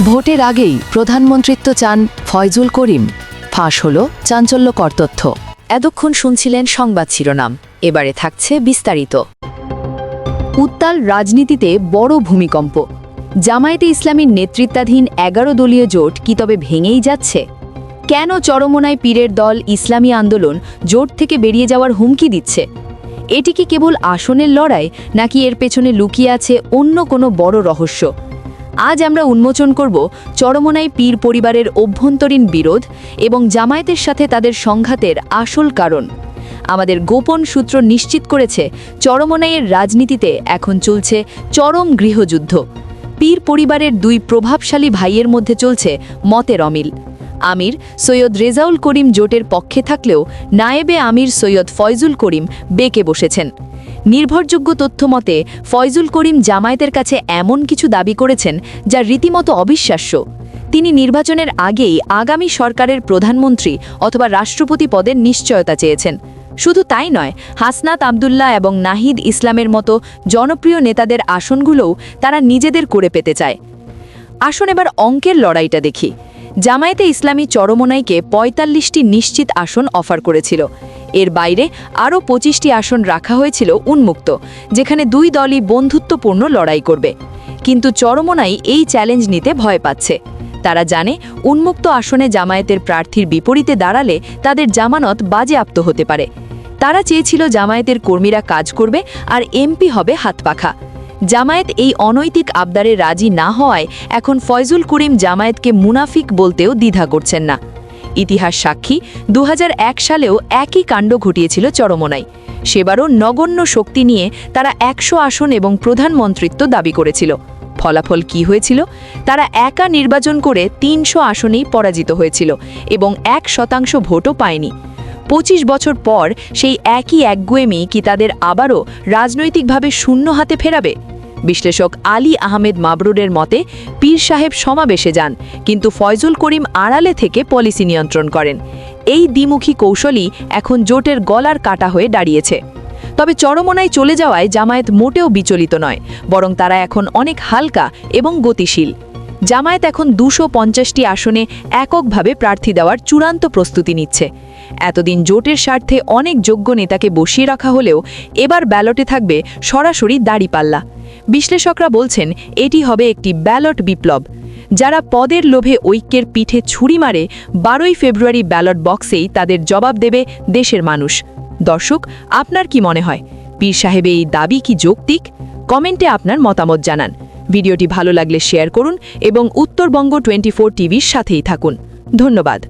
ভোটের আগেই প্রধানমন্ত্রিত্ব চান ফয়জুল করিম, ফাঁস হল চাঞ্চল্যকর তথ্য। এতক্ষণ শুনছিলেন সংবাদ শিরোনাম, এবারে থাকছে বিস্তারিত। উত্তাল রাজনীতিতে বড় ভূমিকম্প। জামায়াতে ইসলামীর নেতৃত্বাধীন 11 দলীয় জোট কি তবে ভেঙেই যাচ্ছে? কেন চরমোনায় পীরের দল ইসলামী আন্দোলন জোট থেকে বেরিয়ে যাওয়ার হুমকি দিচ্ছে? এটি কি কেবল আসনের লড়াই, নাকি এর পেছনে লুকিয়ে আছে অন্য কোনো বড় রহস্য? আজ আমরা উন্মোচন করব চরমোনাই পীর পরিবারের অভ্যন্তরীণ বিরোধ এবং জামায়াতের সাথে তাদের সংঘাতের আসল কারণ। আমাদের গোপন সূত্র নিশ্চিত করেছে চরমোনাইয়ের রাজনীতিতে এখন চলছে চরম গৃহযুদ্ধ। পীর পরিবারের দুই প্রভাবশালী ভাইয়ের মধ্যে চলছে মতের অমিল। আমির সৈয়দ রেজাউল করিম জোটের পক্ষে থাকলেও নায়েবে আমির সৈয়দ ফয়জুল করিম বেঁকে বসেছেন। নির্ভরযোগ্য তথ্য মতে ফয়জুল করিম জামায়াতের কাছে এমন কিছু দাবি করেছেন যা রীতিমতো অবিশ্বাস্য। তিনি নির্বাচনের আগেই আগামী সরকারের প্রধানমন্ত্রী অথবা রাষ্ট্রপতি পদের নিশ্চয়তা চেয়েছেন। শুধু তাই নয়, হাসনাত আবদুল্লাহ এবং নাহিদ ইসলামের মতো জনপ্রিয় নেতাদের আসনগুলোও তারা নিজেদের করে পেতে চায়। আসুন এবার অঙ্কের লড়াইটা দেখি। জামায়াতে ইসলামী চরমোনাইকে ৪৫টি নিশ্চিত আসন অফার করেছিল। এর বাইরে আরও ২৫টি আসন রাখা হয়েছিল উন্মুক্ত, যেখানে দুই দলই বন্ধুত্বপূর্ণ লড়াই করবে। কিন্তু চরমোনাই এই চ্যালেঞ্জ নিতে ভয় পাচ্ছে। তারা জানে উন্মুক্ত আসনে জামায়াতের প্রার্থীর বিপরীতে দাঁড়ালে তাদের জামানত বাজেয়াপ্ত হতে পারে। তারা চেয়েছিল জামায়াতের কর্মীরা কাজ করবে আর এমপি হবে হাতপাখা। জামায়াত এই অনৈতিক আবদারে রাজি না হওয়ায় এখন ফয়জুল করিম জামায়াতকে মুনাফিক বলতেও দ্বিধা করছেন না। ইতিহাস সাক্ষী, ২০০১ সালেও একই কাণ্ড ঘটিয়েছিল চরমোনাই। সেবারও নগণ্য শক্তি নিয়ে তারা ১০০ আসন এবং প্রধানমন্ত্রিত্ব দাবি করেছিল। ফলাফল কি হয়েছিল? তারা একা নির্বাচন করে ৩০০ আসনেই পরাজিত হয়েছিল এবং ১% ভোটও পায়নি। ২৫ বছর পর সেই একই একগুয়েমি কি তাদের আবারও রাজনৈতিকভাবে শূন্য হাতে ফেরাবে? বিশ্লেষক আলী আহমেদ মাবরুরের মতে পীর সাহেব সমাবেশে যান, কিন্তু ফয়জুল করিম আড়ালে থেকে পলিসি নিয়ন্ত্রণ করেন। এই দ্বিমুখী কৌশলই এখন জোটের গলার কাটা হয়ে দাঁড়িয়েছে। তবে চরমোনাই চলে যাওয়ায় জামায়াত মোটেও বিচলিত নয়, বরং তারা এখন অনেক হালকা এবং গতিশীল। জামায়াত এখন ২৫০টি আসনে এককভাবে প্রার্থী দেওয়ার চূড়ান্ত প্রস্তুতি নিচ্ছে। এতদিন জোটের স্বার্থে অনেক যোগ্য নেতাকে বসিয়ে রাখা হলেও এবার ব্যালটে থাকবে সরাসরি দাঁড়িপাল্লা। বিশ্লেষকরা বলছেন এটি হবে একটি ব্যালট বিপ্লব। যারা পদের লোভে ঐক্যের পিঠে ছুরি মারে, ১২ই ফেব্রুয়ারি ব্যালট বক্সেই তাদের জবাব দেবে দেশের মানুষ। দর্শক, আপনার কি মনে হয়, পীর সাহেবের এই দাবি কি যৌক্তিক? কমেন্টে আপনার মতামত জানান। ভিডিওটি ভালো লাগলে শেয়ার করুন এবং উত্তরবঙ্গ 24 টিভির সাথেই থাকুন। ধন্যবাদ।